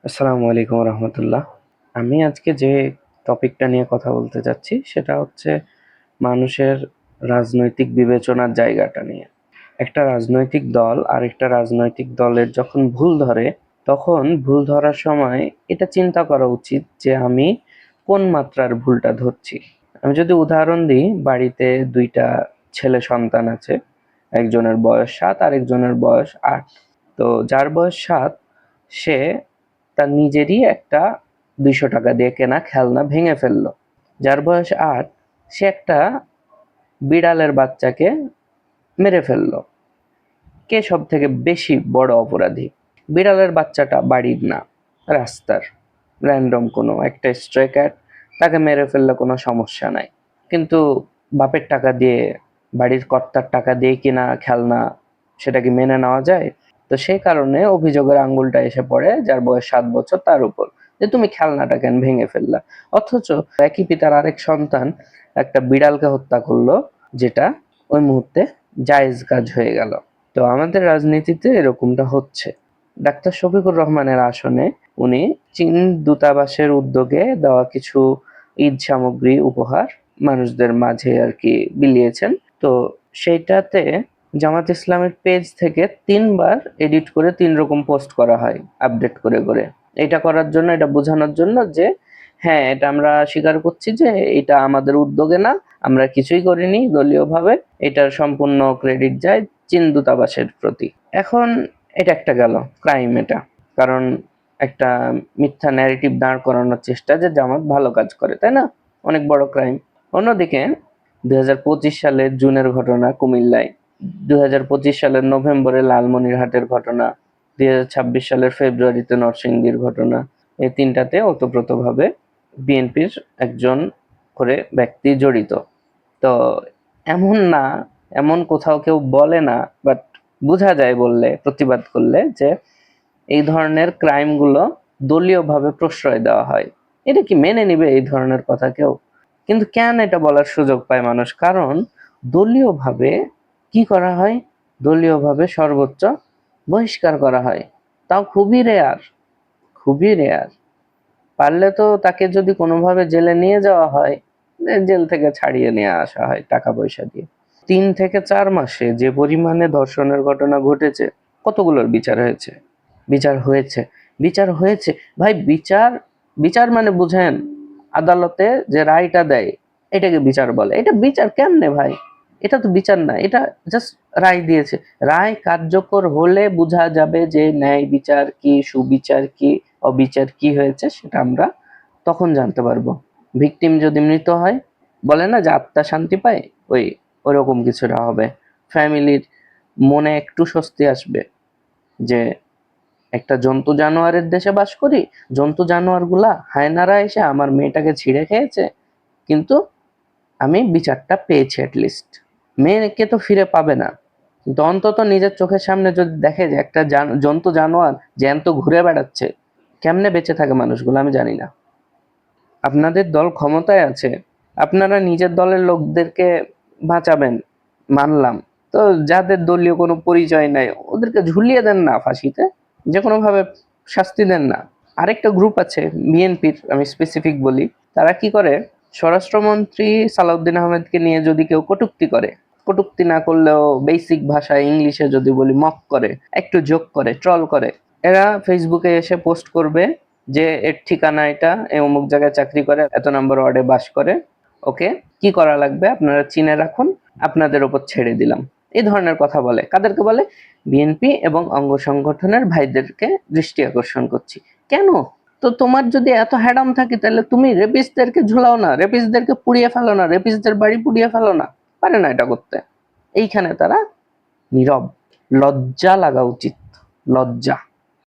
আসসালামু আলাইকুম রহমতুল্লাহ। আমি আজকে যে টপিকটা নিয়ে কথা বলতে যাচ্ছি সেটা হচ্ছে মানুষের রাজনৈতিক বিবেচনার জায়গাটা নিয়ে। একটা রাজনৈতিক দল আরেকটা রাজনৈতিক দলের যখন ভুল ধরে, তখন ভুল ধরার সময় এটা চিন্তা করা উচিত যে আমি কোন মাত্রার ভুলটা ধরছি। আমি যদি উদাহরণ দিই, বাড়িতে দুইটা ছেলে সন্তান আছে, একজনের বয়স 7 আর একজনের বয়স 8। তো যার বয়স 7 সে তার নিজেরই একটা 200 টাকা দিয়ে কেনা খেলনা ভেঙে ফেললো। যার বয়স 8 সে একটা বিড়ালের বাচ্চাকে মেরে ফেললো। কে সব থেকে বেশি বড় অপরাধী? বিড়ালের বাচ্চাটা বাড়ির না, রাস্তার র্যান্ডম কোনো একটা স্ট্রে ক্যাট, তাকে মেরে ফেললে কোনো সমস্যা নাই। কিন্তু বাপের টাকা দিয়ে, বাড়ির কর্তার টাকা দিয়ে কিনা খেলনা, সেটা কি মেনে নেওয়া যায়? তো সেই কারণে অভিযোগের আঙ্গুলটা এসে পড়ে যার বয়স 7 বছর তার উপর, যে তুমি খেলনাটা কেন ভেঙে ফেললা। অথচ একই পিতার আরেক সন্তান একটা বিড়ালকে হত্যা করলো, যেটা ওই মুহূর্তে জায়েজ কাজ হয়ে গেল। তো আমাদের রাজনীতিতে এরকমটা হচ্ছে। ডাক্তার শফিকুর রহমানের আসনে উনি চীন দূতাবাসের উদ্যোগে দেওয়া কিছু ঈদ সামগ্রী উপহার মানুষদের মাঝে আর কি বিলিয়েছেন। তো সেইটাতে জামাত ইসলামের পেজ থেকে 3 বার এডিট করে 3 রকম পোস্ট করা হয়, আপডেট করে করে। এটা করার জন্য, এটা বোঝানোর জন্য যে হ্যাঁ, এটা আমরা স্বীকার করছি যে এটা আমাদের উদ্যোগে না, আমরা কিছুই করিনি দলীয়ভাবে, এটার সম্পূর্ণ ক্রেডিট যায় চীন দূতাবাসের প্রতি। এখন এটা একটা গেল ক্রাইম, এটা কারণ একটা মিথ্যা ন্যারেটিভ দাঁড় করানোর চেষ্টা যে জামাত ভালো কাজ করে, তাই না? অনেক বড় ক্রাইম। অন্যদিকে 2025 সালের জুনের ঘটনা কুমিল্লায়, 2025 সালের নভেম্বরে লালমনিরহাটের ঘটনা, 2026 সালের ফেব্রুয়ারিতে নরসিংদীর ঘটনা, এই তিনটাতে ওতপ্রোতভাবে বিএনপির একজন করে ব্যক্তি জড়িত। তো এমন না, এমন কোথাও কেউ বলে না, বাট বোঝা যায় বললে, প্রতিবাদ করলে, যে এই ধরনের ক্রাইমগুলো দলীয়ভাবে প্রশ্রয় দেওয়া হয়। এটা কি মেনে নিবে এই ধরনের কথা কেউ? কিন্তু কেন এটা বলার সুযোগ পায় মানুষ? কারণ দলীয়ভাবে কি করা হয়? দলীয়ভাবে সর্বোচ্চ বহিষ্কার করা হয়। তাও খুবই রেয়ার, খুবই রেয়ার। পারলে তো তাকে যদি কোনোভাবে জেলে নিয়ে যাওয়া হয়, জেল থেকে ছাড়িয়ে নিয়ে আসা হয় টাকা পয়সা দিয়ে। 3 থেকে 4 মাসে যে পরিমাণে ধর্ষণের ঘটনা ঘটেছে, কতগুলোর বিচার হয়েছে? বিচার হয়েছে, বিচার হয়েছে। ভাই বিচার, বিচার মানে বুঝেন, আদালতে যে রায়টা দেয় এটাকে বিচার বলে। এটা বিচার কেমনে ভাই? এটা তো বিচার না, এটা জাস্ট রায় দিয়েছে। রায় কার্যকর হলে বোঝা যাবে যে ন্যায় বিচার কি, সুবিচার কি, অবিচার কি হয়েছে, সেটা আমরা তখন জানতে পারবো। ভিকটিম যদি মৃত হয়, বলে না যে আত্মা শান্তি পায়, ওই ওরকম কিছুটা হবে। ফ্যামিলির মনে একটু স্বস্তি আসবে যে একটা জন্তু জানোয়ারের দেশে বাস করি, জন্তু জানোয়ার গুলা, হায়নারা এসে আমার মেয়েটাকে ছিঁড়ে খেয়েছে, কিন্তু আমি বিচারটা পেয়েছি অ্যাটলিস্ট। মেয়েকে তো ফিরে পাবে না, কিন্তু অন্তত নিজের চোখের সামনে যদি দেখে যে একটা জন্তু জানোয়ার জ্যান্ত ঘুরে বেড়াচ্ছে, কেমনে বেঁচে থাকে মানুষগুলো আমি জানি না। আপনাদের দল ক্ষমতায় আছে, আপনারা নিজের দলের লোকদেরকে বাঁচাবেন, মানলাম। তো যাদের দলীয় কোনো পরিচয় নাই ওদেরকে ঝুলিয়ে দেন না ফাঁসিতে, যে কোনো ভাবে শাস্তি দেন না। আরেকটা গ্রুপ আছে বিএনপির, আমি স্পেসিফিক বলি, তারা কি করে, স্বরাষ্ট্রমন্ত্রী সালাউদ্দিন আহমেদকে নিয়ে যদি কেউ কটূক্তি করে, কটূক্তি না করলেও বেসিক ভাষায় ইংলিশে যদি বলি মক করে, একটু জোক করে, ট্রল করে, এরা ফেসবুকে এসে পোস্ট করবে যে এর ঠিকানা এটা, এ অমুক জায়গায় চাকরি করে, এত নম্বর ওয়ার্ডে বাস করে, ওকে কি করা লাগবে আপনারা চিনে রাখুন, আপনাদের ওপর ছেড়ে দিলাম। এই ধরনের কথা বলে। কাদেরকে বলে? বিএনপি এবং অঙ্গ সংগঠনের ভাইদেরকে দৃষ্টি আকর্ষণ করছি। কেন? তো তোমার যদি এত হ্যাডাম থাকে তাহলে তুমি রেপিস্টদেরকে ঝুলাও না, রেপিস্টদেরকে পুড়িয়ে ফেলো না, রেপিস্টদের বাড়ি পুড়িয়ে ফেলো না। পারে না এটা করতে। এইখানে তারা নীরব। লজ্জা লাগা উচিত, লজ্জা।